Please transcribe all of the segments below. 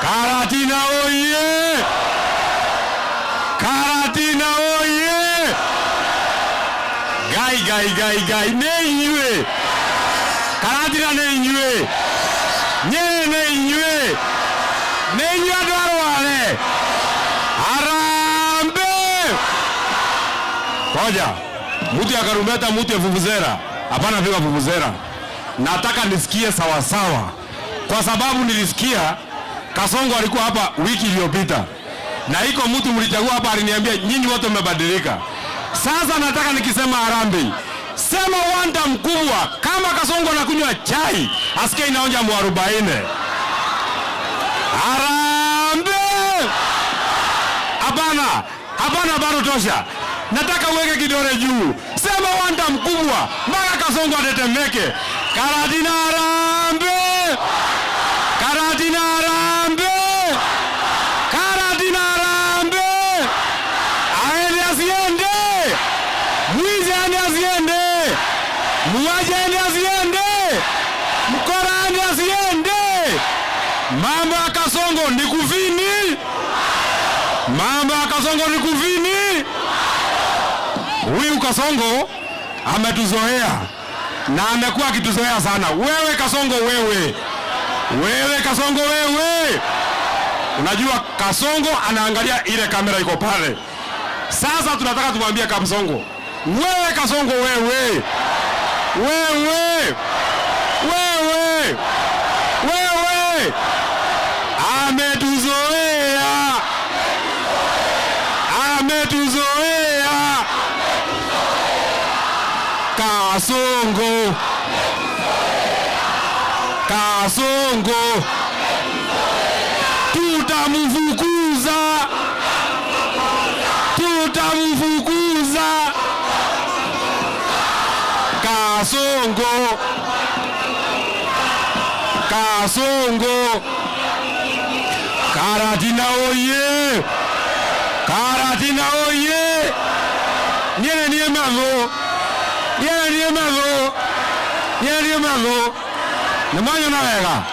Karatina oye! Karatina oye! Gai neinywe! Karatina neinywe! Nye neinywe! Neinywe adwarwale! Harambe! Koja, mutu ya Karumeta, mutu ya vuvuzera. Hapana viwa vuvuzera. Nataka nisikie sawa sawa. Kwa sababu nilisikia Kasongo alikuwa hapa wiki iliyopita. Na iko mtu mlichagua hapa aliniambia nyinyi wote mmebadilika. Sasa nataka nikisema Harambee. Sema wanda mkubwa kama Kasongo anakunywa chai asikie inaonja mwarobaini. Harambee! Hapana bado tosha. Nataka uweke kidole juu. Sema wanda mkubwa mpaka Kasongo atetemeke. Karatina Harambee! Karatina Harambee! Karatina Harambee! Aende asiende! Mwizi aende asiende! Muaji aende asiende! Mkora aende asiende! Mambo ya Kasongo ni kuvini! Mambo ya Kasongo ni kuvini! Huyu Kasongo ametuzoea na amekuwa akituzoea sana. Wewe Kasongo wewe! Wewe Kasongo wewe! Unajua Kasongo anaangalia ile kamera iko pale. Sasa tunataka tumwambie Kasongo. Wewe Kasongo wewe! Wewe! Wewe! Wewe! Ametuzoea! Ametuzoea! Kasongo! Kasongo! Tutamfukuza! Tutamfukuza! Kasongo! Kasongo! Karatina oye! Karatina oye! Niye mago! Niye mago! Niye mago! Namanyo na wega.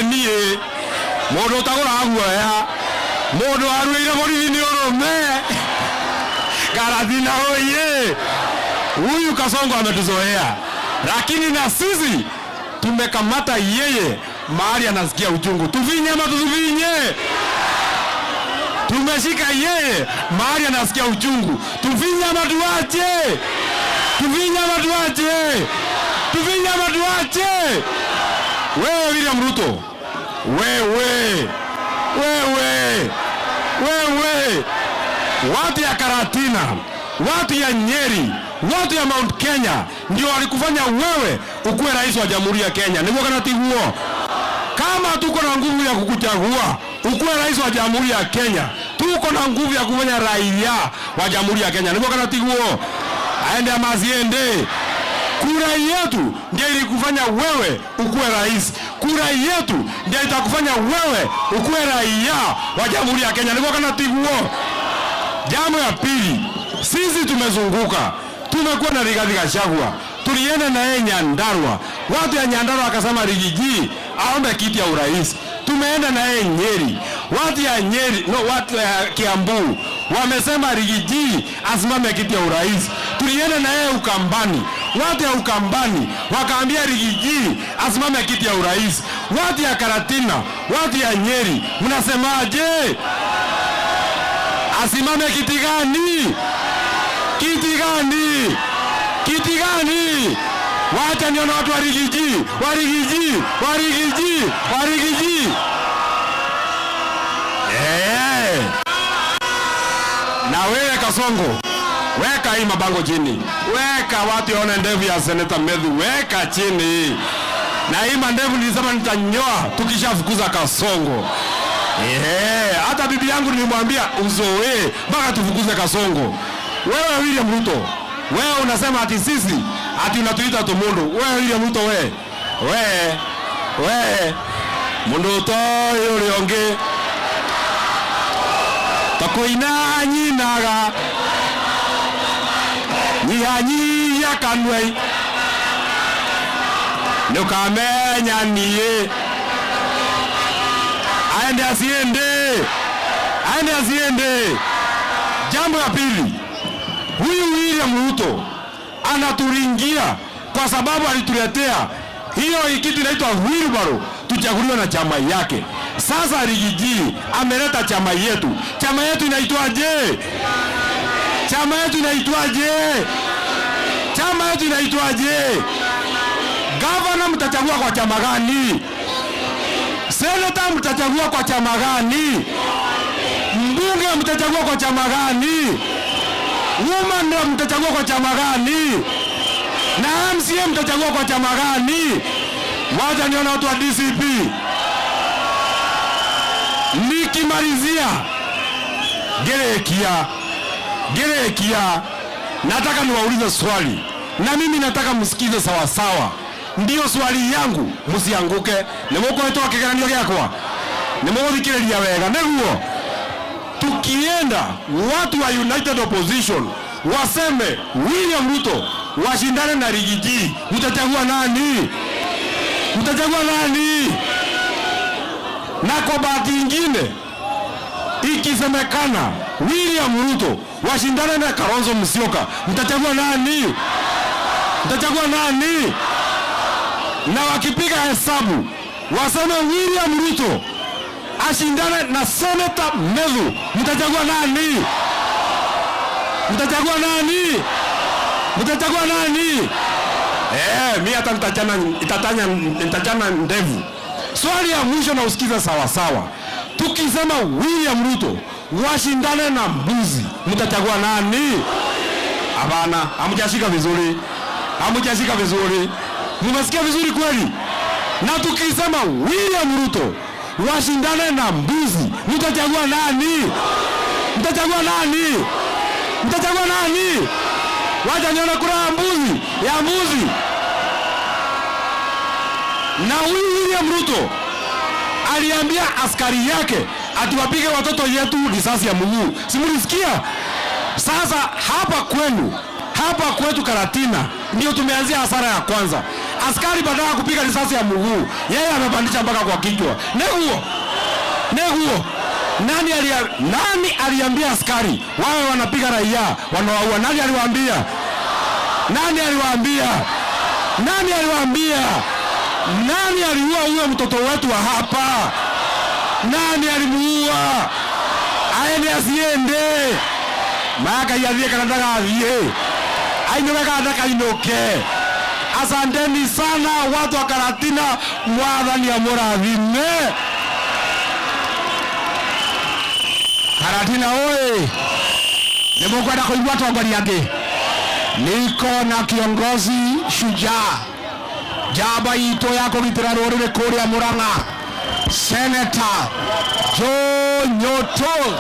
Niye. Modo tagora agwa. Modo arwira borithi ni orome. Karatina oye! Huyu Kasongo ametuzoea. Lakini na sisi tumekamata yeye mahali anasikia uchungu. Tuvinye ama tuvinye? Tumeshika yeye mahali anasikia uchungu. Tuvinye ama tuache? Tuvinye ama tuache? Tuvinye ama tuache? Wewe William Ruto. Wewe. Watu ya Karatina, watu ya Nyeri, watu ya Mount Kenya ndio walikufanya wewe ukuwe rais wa Jamhuri ya Kenya. Ndio kana tiguo. Kama tuko na nguvu ya kukuchagua ukuwe rais wa Jamhuri ya Kenya, tuko na nguvu ya kufanya raia wa Jamhuri ya Kenya. Ndio kana tiguo. Aende ama asiende. Kura yetu ndio ilikufanya wewe ukuwe rais. Kura yetu ndio itakufanya wewe ukuwe raia wa Jamhuri ya Kenya. Ndio kana tiguo. Jambo ya pili, sisi tumezunguka. Tumekuwa na Rigathi Gachagua. Tulienda na yeye Nyandarua. Watu ya Nyandarua akasema Rigiji aombe kiti ya urais. Tumeenda na yeye Nyeri. Watu ya Nyeri, watu ya Kiambu wamesema Rigiji asimame kiti ya urais. Tulienda na yeye Ukambani. Watu ya Ukambani wakaambia Rigiji asimame kiti ya urais. Watu ya Karatina, watu ya Nyeri, mnasemaje? Asimame kiti gani? Kiti gani? Kiti gani? Wacha nione watu wa Rigiji. Na wewe Kasongo, weka hii mabango chini. Weka watu waone ndevu ya Senator Medhu, weka chini. Na hii mandevu nilisema nitanyoa tukishafukuza Kasongo. Hata bibi yangu nilimwambia uzoe mpaka tufukuze Kasongo. Wewe William Ruto, wewe unasema ati sisi ati unatuita Tumundo. Wewe William Ruto wewe mundu toyo rionge takoina nyinaga nyihanyi ya kanwei nukamenya niye aende asiende? Aende asiende? Jambo la pili, huyu William Ruto anaturingia kwa sababu alituletea hiyo kitu inaitwa wheelbarrow tuchaguliwe na chama yake. Sasa Rigiji ameleta chama yetu. Chama yetu inaitwaje? Chama yetu inaitwaje? Chama yetu inaitwaje? Gavana mtachagua kwa chama gani? Senator mtachagua kwa chama gani? Mbunge mtachagua kwa chama gani? Woman mtachagua kwa chama gani? Na MCA mtachagua kwa chama gani? Wacha niona watu wa DCP. Nikimalizia Gerekia, nataka niwaulize swali na mimi nataka msikize sawa sawa. Ndio swali yangu, msianguke. Nemukwetoa kigeranio gyakwa, nemuguthikireria wega. Neguo tukienda watu wa United Opposition waseme William Ruto washindane na Rigiji, mtachagua nani? Mtachagua nani? Na kwa bahati nyingine ikisemekana William Ruto washindane na Kalonzo Musyoka, mtachagua nani? Mtachagua nani? Na wakipiga hesabu waseme William Ruto ashindane na Senator Medhu, mtachagua nani? Mtachagua nani? Mtachagua nani? Mimi hata nitachana ndevu. Swali ya mwisho na usikiza sawa sawa. Tukisema William Ruto washindane na mbuzi, mtachagua nani? Hapana, hamjashika vizuri. Hamjashika vizuri. Mmesikia vizuri kweli? Na tukisema William Ruto washindane na mbuzi, mtachagua nani? Mtachagua nani? Mtachagua nani? Wacha niona kura ya mbuzi. Na huyu William Ruto aliambia askari yake atuwapige watoto yetu risasi ya mguu. Simulisikia? Sasa hapa kwetu Karatina ndio tumeanzia hasara ya kwanza. Askari badala kupiga risasi ya mguu, yeye amepandisha mpaka kwa kichwa. Neguo. Nani aliambia askari wawe wanapiga raia, wanawaua? Nani aliwaambia? Nani aliua huyo mtoto wetu wa hapa? Nani alimuua? Aende asiende? Maka yadhie kanataka adhie. Ainoke kanataka inoke. Asanteni sana watu wa Karatina, mwathani amurathime. Karatina oye! Nimekwenda kuibua tongoni yake. Niko na kiongozi shujaa. Jaba ito yako gitira rorire kuria Murang'a. Senator Joe Nyoto.